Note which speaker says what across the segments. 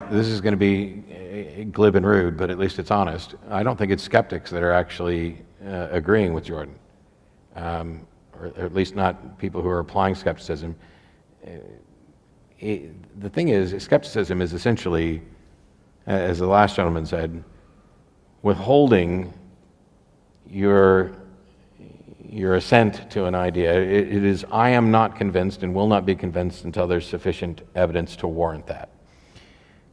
Speaker 1: This is going to be glib and rude, but at least it's honest. I don't think it's skeptics that are actually agreeing with Jordan, or at least not people who are applying skepticism. The thing is, skepticism is essentially, as the last gentleman said, withholding your assent to an idea. It is, I am not convinced and will not be convinced until there's sufficient evidence to warrant that.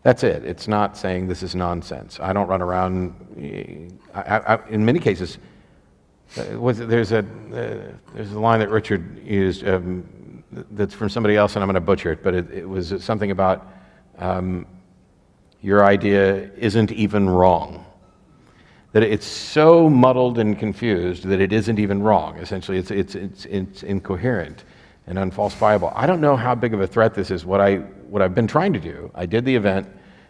Speaker 1: That's it. It's not saying this is nonsense. I don't run around. In many cases, there's a line that Richard used that's from somebody else, and I'm going to butcher it, but it was something about your idea isn't even wrong. That it's so muddled and confused that it isn't even wrong. Essentially, it's incoherent and unfalsifiable. I don't know how big of a threat this is. What I've been trying to do, I did the event,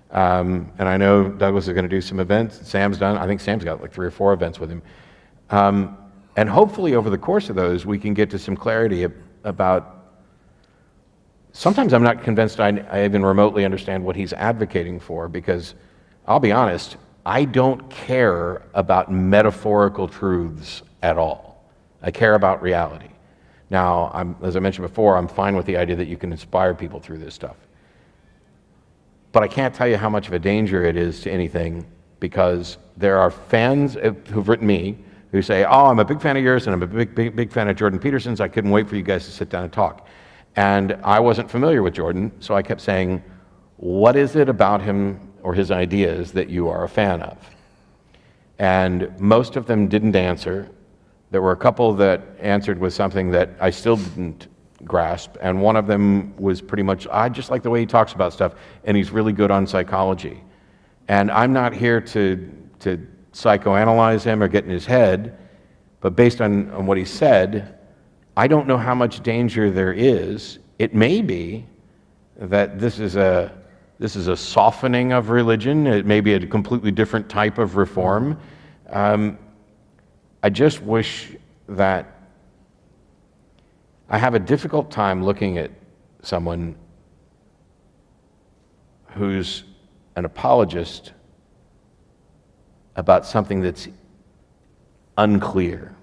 Speaker 1: and I know Douglas is going to do some events. Sam's done. I think Sam's got like 3 or 4 events with him. And hopefully over the course of those, we can get to some clarity about, sometimes I'm not convinced I even remotely understand what he's advocating for, because I'll be honest, I don't care about metaphorical truths at all. I care about reality. Now, as I mentioned before, I'm fine with the idea that you can inspire people through this stuff. But I can't tell you how much of a danger it is to anything, because there are fans who've written me who say, oh, I'm a big fan of yours and I'm a big fan of Jordan Peterson's. I couldn't wait for you guys to sit down and talk. And I wasn't familiar with Jordan, so I kept saying, what is it about him or his ideas that you are a fan of? And most of them didn't answer. There were a couple that answered with something that I still didn't grasp, and one of them was pretty much, I just like the way he talks about stuff, and he's really good on psychology. And I'm not here to psychoanalyze him or get in his head, but based on what he said, I don't know how much danger there is. It may be that this is a softening of religion. It may be a completely different type of reform. I just wish that I have a difficult time looking at someone who's an apologist about something that's unclear.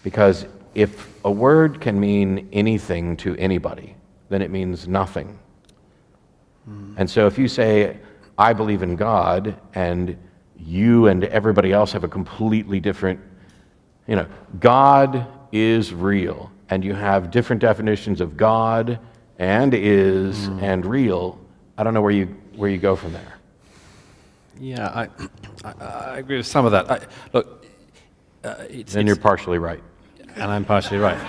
Speaker 1: Because if a word can mean anything to anybody, then it means nothing. And so if you say, I believe in God, and you and everybody else have a completely different, God is real, and you have different definitions of God and is and real, I don't know where you go from there.
Speaker 2: Yeah, I agree with some of that.
Speaker 1: Then you're partially right.
Speaker 2: And I'm partially right.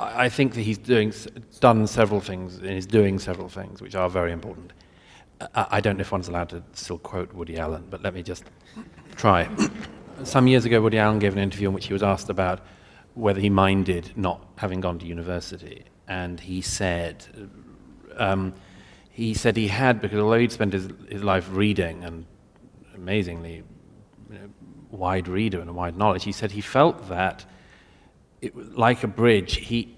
Speaker 2: I think that he's done several things, and he's doing several things which are very important. I don't know if one's allowed to still quote Woody Allen, but let me just try. Some years ago, Woody Allen gave an interview in which he was asked about whether he minded not having gone to university, and he said he had, because although he'd spent his life reading, and amazingly wide reader and a wide knowledge, he said he felt that like a bridge, he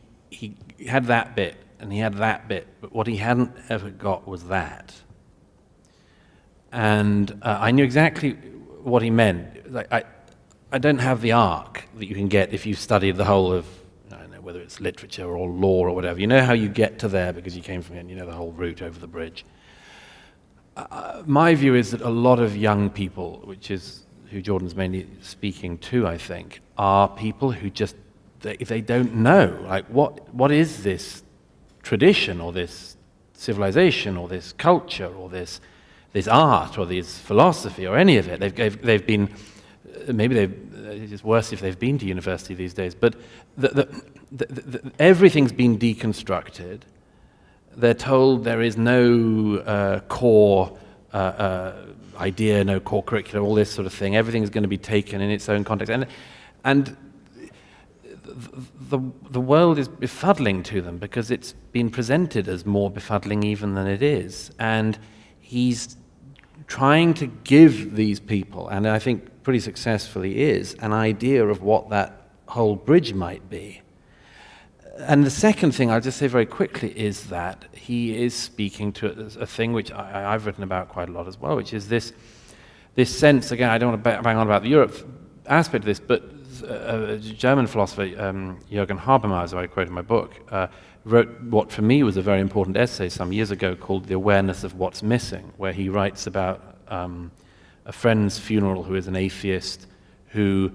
Speaker 2: had that bit and he had that bit, but what he hadn't ever got was that. And I knew exactly what he meant. Like, I don't have the arc that you can get if you studied the whole of, I don't know, whether it's literature or law or whatever. You know how you get to there because you came from it, and you know the whole route over the bridge. My view is that a lot of young people, which is who Jordan's mainly speaking to, I think, are people who just, they don't know, like, what is this tradition or this civilization or this culture or this art or this philosophy or any of it. They've been, maybe it's worse if they've been to university these days, but everything's been deconstructed. They're told there is no core idea, no core curriculum, all this sort of thing. Everything's going to be taken in its own context. And the world is befuddling to them because it's been presented as more befuddling even than it is. And he's trying to give these people, and I think pretty successfully is, an idea of what that whole bridge might be. And the second thing I'll just say very quickly is that he is speaking to a thing which I've written about quite a lot as well, which is this sense, again, I don't want to bang on about the Europe aspect of this, but a German philosopher, Jürgen Habermas, who I quote in my book, wrote what for me was a very important essay some years ago called The Awareness of What's Missing, where he writes about a friend's funeral who is an atheist who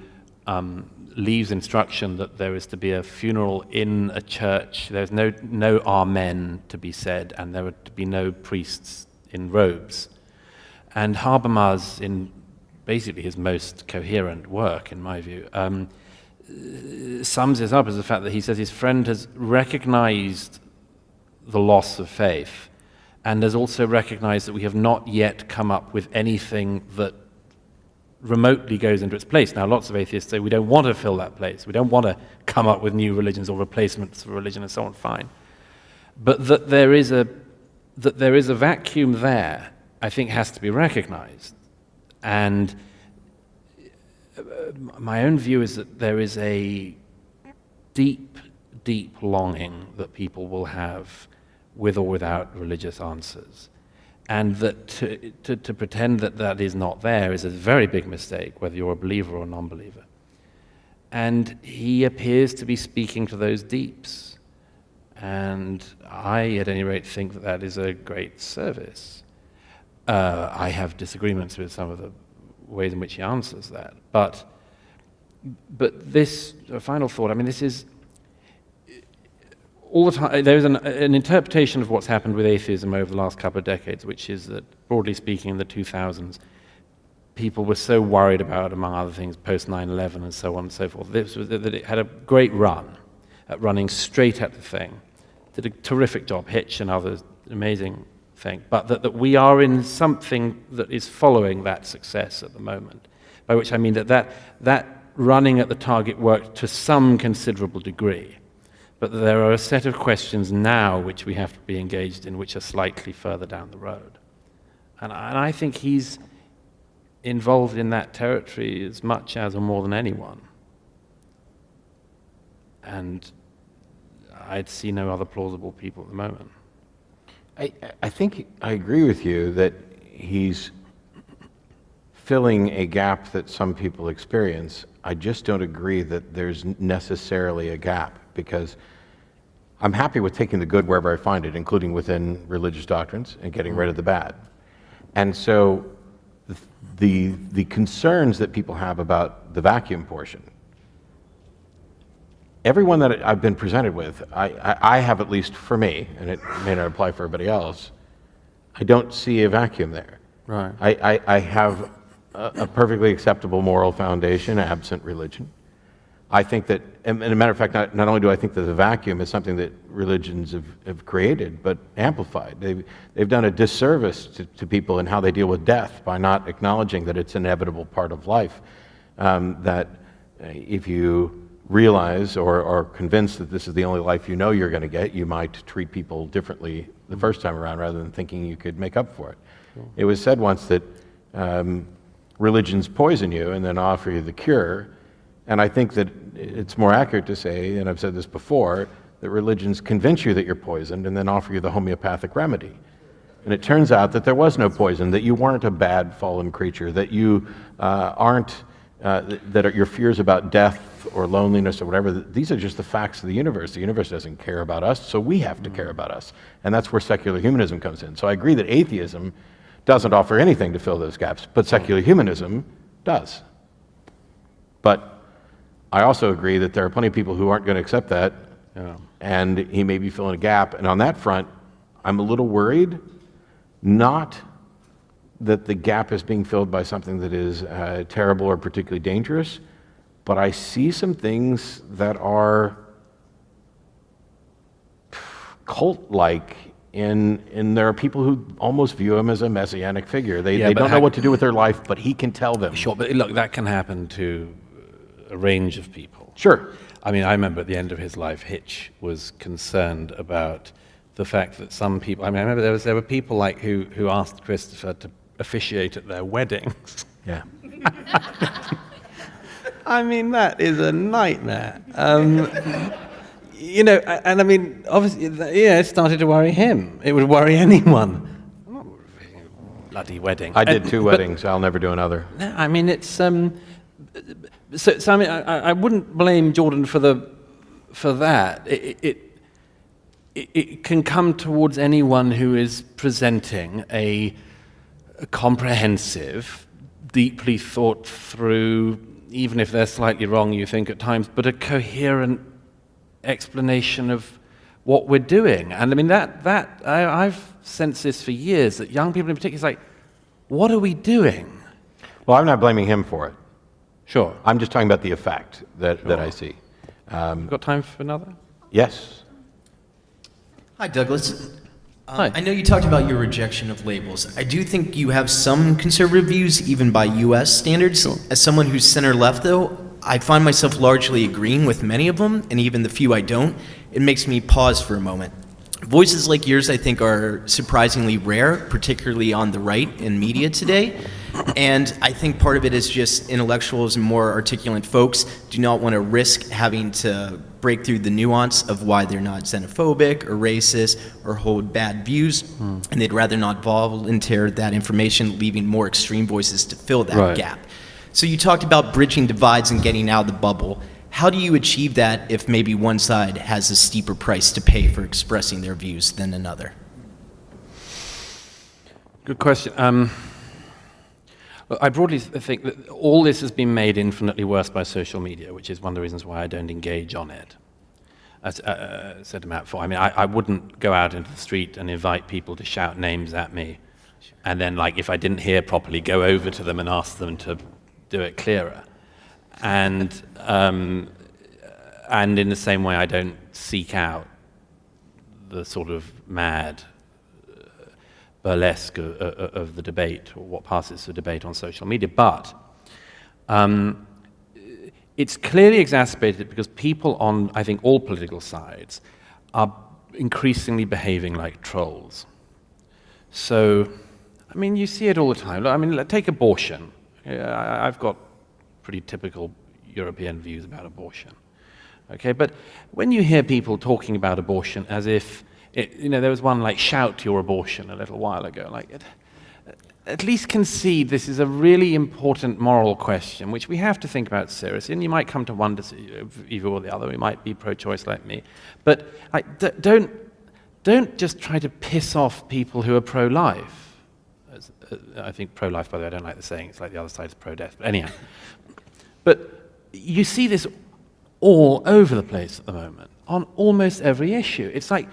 Speaker 2: leaves instruction that there is to be a funeral in a church. There's no amen to be said, and there are to be no priests in robes. And Habermas, in basically his most coherent work, in my view, sums this up as the fact that he says his friend has recognized the loss of faith and has also recognized that we have not yet come up with anything that remotely goes into its place. Now, lots of atheists say we don't want to fill that place. We don't want to come up with new religions or replacements for religion and so on, fine. But that there is a vacuum there, I think, has to be recognized. And my own view is that there is a deep, deep longing that people will have with or without religious answers. And that to pretend that that is not there is a very big mistake, whether you're a believer or a non-believer. And he appears to be speaking to those deeps. And I, at any rate, think that that is a great service. I have disagreements with some of the ways in which he answers that. But this, final thought, I mean, this is, all the time, there's an interpretation of what's happened with atheism over the last couple of decades, which is that, broadly speaking, in the 2000s, people were so worried about, among other things, post 9/11 and so on and so forth, that it had a great run at running straight at the thing. Did a terrific job, Hitch and others, amazing thing, but that we are in something that is following that success at the moment, by which I mean that running at the target worked to some considerable degree. But there are a set of questions now which we have to be engaged in, which are slightly further down the road. And I think he's involved in that territory as much as or more than anyone. And I'd see no other plausible people at the moment.
Speaker 1: I think I agree with you that he's filling a gap that some people experience. I just don't agree that there's necessarily a gap, because I'm happy with taking the good wherever I find it, including within religious doctrines, and getting rid of the bad. And so the concerns that people have about the vacuum portion, everyone that I've been presented with, I have, at least for me, and it may not apply for everybody else, I don't see a vacuum there.
Speaker 2: Right.
Speaker 1: I have a perfectly acceptable moral foundation absent religion. I think that, and as a matter of fact, not only do I think that the vacuum is something that religions have created, but amplified. They've done a disservice to people in how they deal with death by not acknowledging that it's an inevitable part of life. That if you realize or are convinced that this is the only life you know you're going to get, you might treat people differently the first time around rather than thinking you could make up for it. Sure. It was said once that religions poison you and then offer you the cure. And I think that it's more accurate to say, and I've said this before, that religions convince you that you're poisoned and then offer you the homeopathic remedy. And it turns out that there was no poison, that you weren't a bad fallen creature, that you that your fears about death or loneliness or whatever, these are just the facts of the universe. The universe doesn't care about us, so we have to care about us. And that's where secular humanism comes in. So I agree that atheism doesn't offer anything to fill those gaps, but secular humanism does. But I also agree that there are plenty of people who aren't going to accept that, and he may be filling a gap. And on that front, I'm a little worried, not that the gap is being filled by something that is terrible or particularly dangerous, but I see some things that are cult-like, and there are people who almost view him as a messianic figure. They don't know what to do with their life, but he can tell them.
Speaker 2: Sure, but look, that can happen to a range of people.
Speaker 1: Sure.
Speaker 2: I mean, I remember at the end of his life, Hitch was concerned about the fact that some people, I mean, I remember there were people like who asked Christopher to officiate at their weddings.
Speaker 1: Yeah.
Speaker 2: I mean, that is a nightmare. and I mean, obviously, it started to worry him. It would worry anyone. I'm not bloody wedding.
Speaker 1: I did 2 weddings. I'll never do another.
Speaker 2: No, I mean, it's so I mean, I wouldn't blame Jordan for that. It can come towards anyone who is presenting a comprehensive, deeply thought through, even if they're slightly wrong, you think at times, but a coherent explanation of what we're doing. And I mean, I've sensed this for years, that young people in particular, it's like, what are we doing?
Speaker 1: Well, I'm not blaming him for it.
Speaker 2: Sure.
Speaker 1: I'm just talking about the effect that I see.
Speaker 2: Got time for another?
Speaker 1: Yes.
Speaker 3: Hi, Douglas.
Speaker 2: Hi.
Speaker 3: I know you talked about your rejection of labels. I do think you have some conservative views, even by U.S. standards.
Speaker 2: Sure.
Speaker 3: As someone who's center-left, though, I find myself largely agreeing with many of them, and even the few I don't, it makes me pause for a moment. Voices like yours, I think, are surprisingly rare, particularly on the right in media today. And I think part of it is just intellectuals and more articulate folks do not want to risk having to break through the nuance of why they're not xenophobic or racist or hold bad views, and they'd rather not volunteer that information, leaving more extreme voices to fill that gap. So you talked about bridging divides and getting out of the bubble. How do you achieve that if maybe one side has a steeper price to pay for expressing their views than another?
Speaker 2: Good question. I broadly think that all this has been made infinitely worse by social media, which is one of the reasons why I don't engage on it. As I said about before, I mean, I wouldn't go out into the street and invite people to shout names at me, and then, like, if I didn't hear properly, go over to them and ask them to do it clearer. And in the same way, I don't seek out the sort of mad burlesque of the debate, or what passes for debate on social media. But it's clearly exacerbated because people on, I think, all political sides are increasingly behaving like trolls. So, I mean, you see it all the time. I mean, take abortion. I've got pretty typical European views about abortion. Okay, but when you hear people talking about abortion as if, there was one like "shout your abortion" a little while ago, like, at least concede this is a really important moral question, which we have to think about seriously, and you might come to one decision, either or the other. We might be pro-choice like me, but don't just try to piss off people who are pro-life. I think pro-life, by the way, I don't like the saying, it's like the other side is pro-death, but anyhow. But you see this all over the place at the moment, on almost every issue. It's like,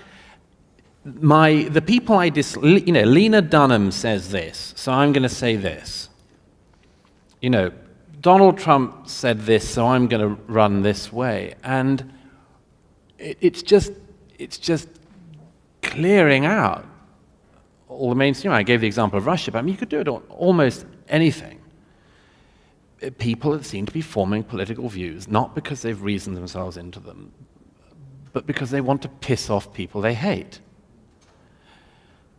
Speaker 2: the people I Lena Dunham says this, so I'm going to say this. Donald Trump said this, so I'm going to run this way. And it's just clearing out all the mainstream. I gave the example of Russia, but I mean, you could do it on almost anything. People that seem to be forming political views, not because they've reasoned themselves into them, but because they want to piss off people they hate.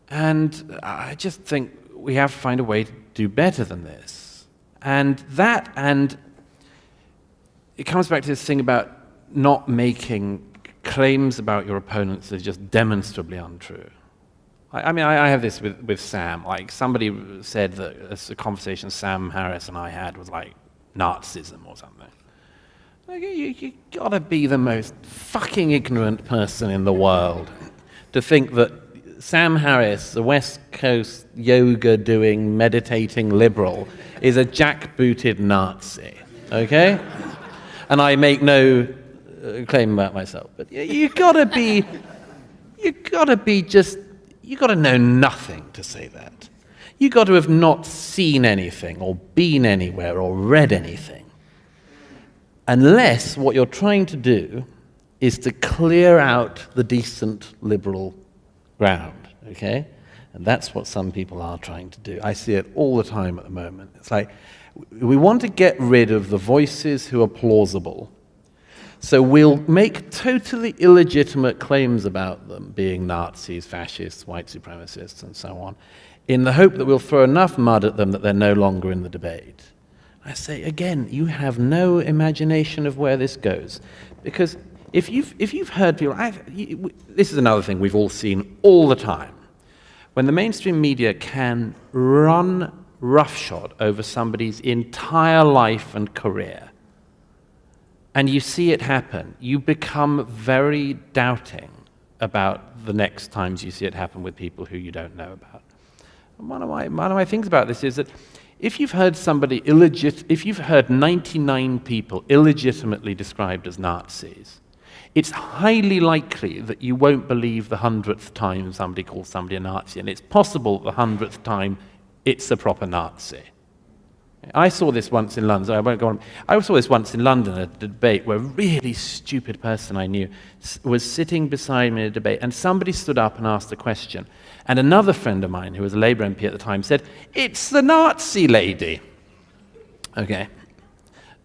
Speaker 2: And I just think we have to find a way to do better than this. And it comes back to this thing about not making claims about your opponents that are just demonstrably untrue. I mean, I have this with Sam. Like, somebody said that a conversation Sam Harris and I had was like Nazism or something. Like, you gotta be the most fucking ignorant person in the world to think that Sam Harris, the West Coast yoga-doing, meditating liberal, is a jackbooted Nazi, okay? And I make no claim about myself, but you gotta know nothing to say that. You got to have not seen anything, or been anywhere, or read anything, unless what you're trying to do is to clear out the decent liberal ground, okay? And that's what some people are trying to do. I see it all the time at the moment. It's like, we want to get rid of the voices who are plausible, so we'll make totally illegitimate claims about them being Nazis, fascists, white supremacists, and so on, in the hope that we'll throw enough mud at them that they're no longer in the debate. I say, again, you have no imagination of where this goes, because if you've heard people, this is another thing we've all seen all the time. When the mainstream media can run roughshod over somebody's entire life and career, and you see it happen, you become very doubting about the next times you see it happen with people who you don't know about. And one of my things about this is that if you've heard if you've heard 99 people illegitimately described as Nazis, it's highly likely that you won't believe the 100th time somebody calls somebody a Nazi, and it's possible the 100th time it's a proper Nazi. I saw this once in London, so I won't go on. I saw this once in London at a debate where a really stupid person I knew was sitting beside me in a debate, and somebody stood up and asked a question. And another friend of mine, who was a Labour MP at the time, said, "It's the Nazi lady." Okay.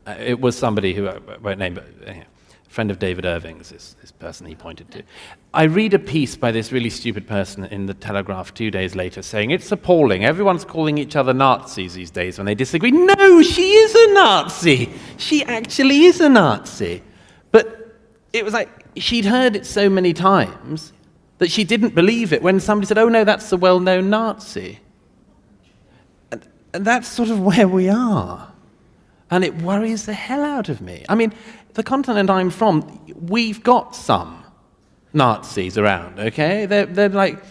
Speaker 2: It was somebody who I won't name, but anyway, a friend of David Irving's, this person he pointed to. I read a piece by this really stupid person in the Telegraph 2 days later saying, "It's appalling. Everyone's calling each other Nazis these days when they disagree." No, she is a Nazi. She actually is a Nazi. But it was like she'd heard it so many times that she didn't believe it when somebody said, "Oh no, that's a well-known Nazi." And that's sort of where we are. And it worries the hell out of me. I mean, the continent I'm from, we've got some Nazis around, okay? They're like,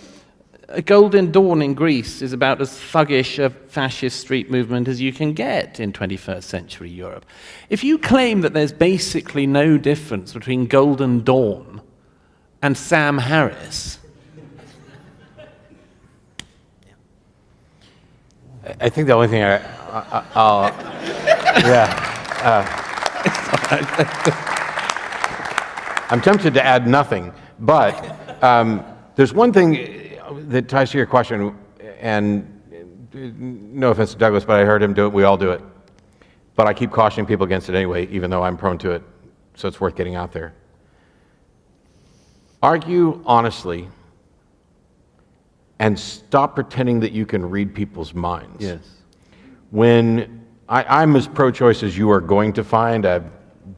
Speaker 2: a Golden Dawn in Greece is about as thuggish a fascist street movement as you can get in 21st century Europe. If you claim that there's basically no difference between Golden Dawn and Sam Harris,
Speaker 1: I think the only thing I'll I'm tempted to add nothing, but there's one thing that ties to your question, and no offense to Douglas, but I heard him do it, we all do it. But I keep cautioning people against it anyway, even though I'm prone to it, so it's worth getting out there. Argue honestly and stop pretending that you can read people's minds.
Speaker 2: yes.
Speaker 1: When I'm as pro-choice as you are going to find, I've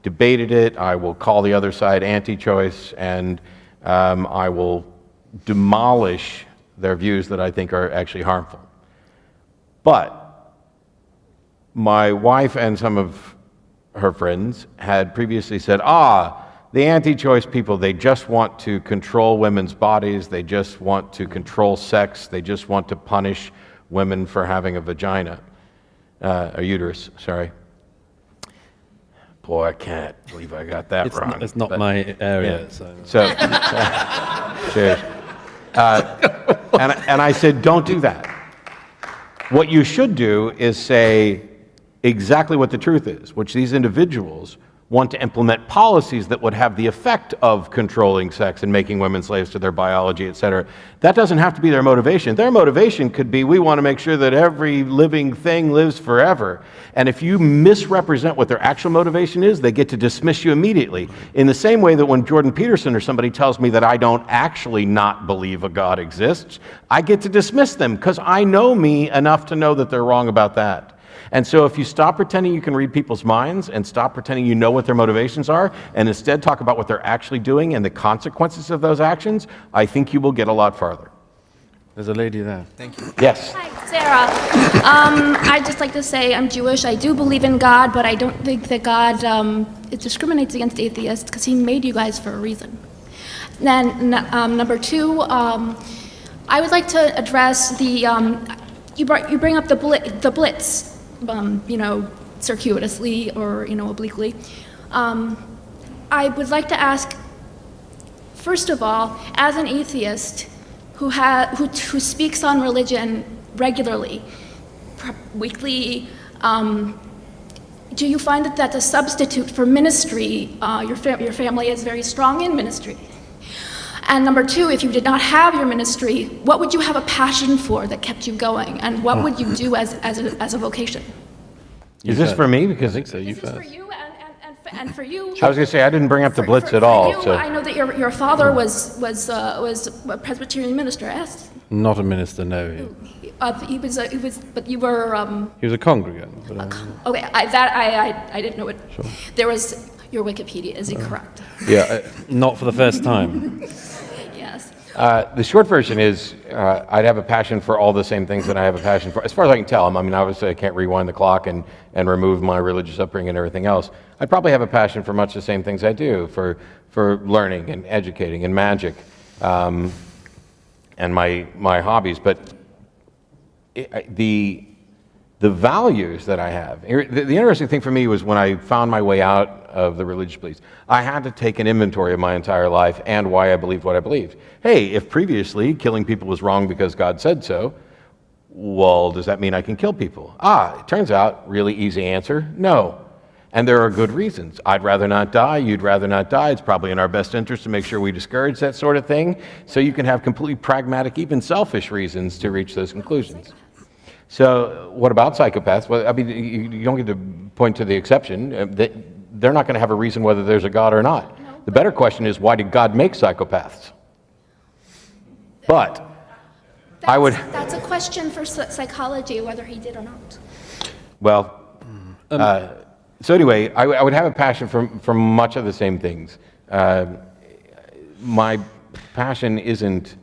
Speaker 1: debated it, I will call the other side anti-choice, and I will demolish their views that I think are actually harmful. But my wife and some of her friends had previously said, the anti-choice people, they just want to control women's bodies, they just want to control sex, they just want to punish women for having a vagina, a uterus, sorry. Boy, I can't believe I got that wrong.
Speaker 2: It's not my area.
Speaker 1: Yeah. So cheers. And I said, don't do that. What you should do is say exactly what the truth is, which these individuals want to implement policies that would have the effect of controlling sex and making women slaves to their biology, et cetera. That doesn't have to be their motivation. Their motivation could be, we want to make sure that every living thing lives forever. And if you misrepresent what their actual motivation is, they get to dismiss you immediately. In the same way that when Jordan Peterson or somebody tells me that I don't actually not believe a God exists, I get to dismiss them because I know me enough to know that they're wrong about that. And so if you stop pretending you can read people's minds and stop pretending you know what their motivations are and instead talk about what they're actually doing and the consequences of those actions, I think you will get a lot farther.
Speaker 2: There's a lady there.
Speaker 3: Thank you.
Speaker 1: Yes.
Speaker 4: Hi, Sarah. I'd just like to say I'm Jewish. I do believe in God, but I don't think that God it discriminates against atheists because He made you guys for a reason. Then number two, I would like to address the you bring up the Blitz. Circuitously or, obliquely. I would like to ask, first of all, as an atheist who speaks on religion regularly, weekly, do you find that that's a substitute for ministry? Your family is very strong in ministry. And number two, if you did not have your ministry, what would you have a passion for that kept you going? And what would you do as a vocation?
Speaker 1: Is this for me? Because
Speaker 2: I think so. You
Speaker 4: This is
Speaker 2: first.
Speaker 4: for you and for you.
Speaker 1: I was going to say, I didn't bring up the Blitz at
Speaker 4: For
Speaker 1: all.
Speaker 4: you,
Speaker 1: So.
Speaker 4: I know that your father was a Presbyterian minister, yes?
Speaker 2: Not a minister, no.
Speaker 4: He was, but you were,
Speaker 2: He was a congregant. But,
Speaker 4: okay, I didn't know it.
Speaker 2: Sure.
Speaker 4: There was, your Wikipedia is incorrect.
Speaker 2: Yeah, not for the first time.
Speaker 4: Yes.
Speaker 1: The short version is I'd have a passion for all the same things that I have a passion for, as far as I can tell. I mean, obviously I can't rewind the clock and remove my religious upbringing and everything else. I'd probably have a passion for much the same things I do, for learning and educating and magic and my hobbies. But the values that I have, the interesting thing for me was when I found my way out of the religious beliefs, I had to take an inventory of my entire life and why I believed what I believed. Hey, if previously killing people was wrong because God said so, well, does that mean I can kill people? It turns out, really easy answer, no. And there are good reasons. I'd rather not die, you'd rather not die. It's probably in our best interest to make sure we discourage that sort of thing. So you can have completely pragmatic, even selfish reasons to reach those conclusions. So what about psychopaths? Well, I mean, you don't get to point to the exception. They're not going to have a reason whether there's a God or not. The better question is, why did God make psychopaths? But
Speaker 4: That's a question for psychology, whether he did or not.
Speaker 1: Well, so anyway, I would have a passion for much of the same things. My passion isn't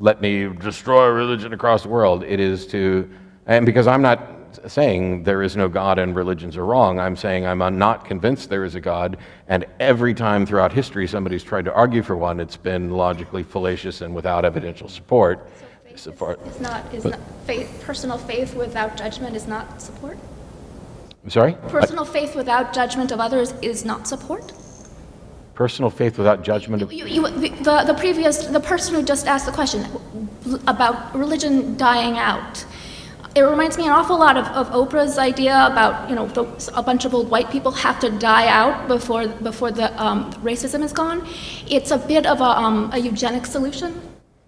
Speaker 1: let me destroy religion across the world. It is to, and because I'm not saying there is no God and religions are wrong, I'm saying I'm not convinced there is a God, and every time throughout history somebody's tried to argue for one, it's been logically fallacious and without evidential support.
Speaker 4: Personal faith without judgment is not support?
Speaker 1: I'm sorry?
Speaker 4: Personal faith without judgment of others is not support?
Speaker 1: Personal faith without judgment of...
Speaker 4: The person who just asked the question about religion dying out, it reminds me an awful lot of Oprah's idea about, a bunch of old white people have to die out before the racism is gone. It's a bit of a eugenic solution.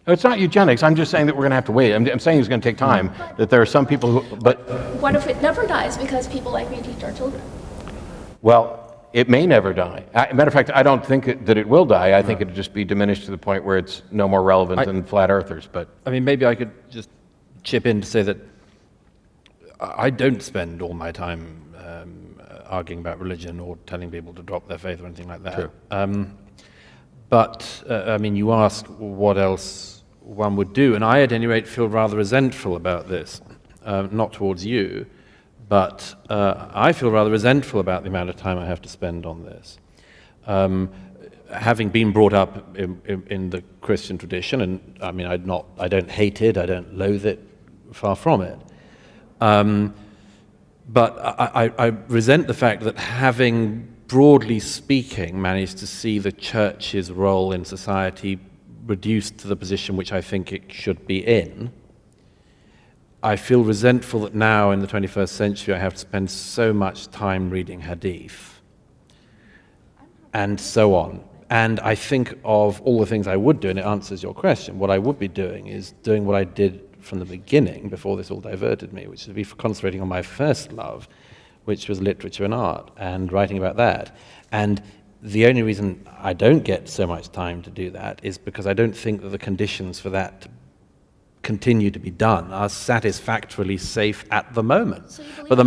Speaker 1: It's not eugenics. I'm just saying that we're going to have to wait. I'm saying it's going to take time, that there are some people who... But
Speaker 4: what if it never dies because people like me teach our children?
Speaker 1: Well, it may never die. Matter of fact, I don't think that it will die. I think it'll just be diminished to the point where it's no more relevant than flat earthers. But
Speaker 2: I mean, maybe I could just chip in to say that I don't spend all my time arguing about religion or telling people to drop their faith or anything like that.
Speaker 1: True.
Speaker 2: But, I mean, you asked what else one would do, and I, at any rate, feel rather resentful about this. Not towards you, but I feel rather resentful about the amount of time I have to spend on this. Having been brought up in the Christian tradition, and I mean, I don't hate it, I don't loathe it, far from it. But I resent the fact that having, broadly speaking, managed to see the church's role in society reduced to the position which I think it should be in, I feel resentful that now in the 21st century I have to spend so much time reading hadith and so on. And I think of all the things I would do, and it answers your question. What I would be doing is doing what I did from the beginning, before this all diverted me, which is to be concentrating on my first love, which was literature and art, and writing about that. And the only reason I don't get so much time to do that is because I don't think that the conditions for that to continue to be done are satisfactorily safe at the moment.
Speaker 4: So you believe
Speaker 2: But the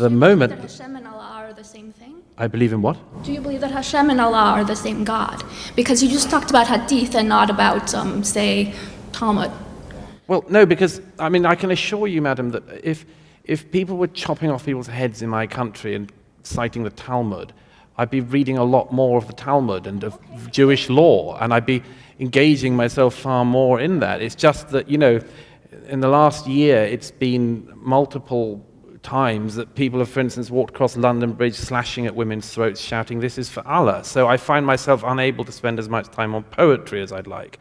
Speaker 2: moment
Speaker 4: that Hashem and Allah are the same thing?
Speaker 2: I believe in what?
Speaker 4: Do you believe that Hashem and Allah are the same God? Because you just talked about hadith and not about, say, Talmud.
Speaker 2: Well, no, because, I mean, I can assure you, madam, that if people were chopping off people's heads in my country and citing the Talmud, I'd be reading a lot more of the Talmud and of Jewish law, and I'd be engaging myself far more in that. It's just that, in the last year, it's been multiple times that people have, for instance, walked across London Bridge slashing at women's throats, shouting, "This is for Allah." So I find myself unable to spend as much time on poetry as I'd like.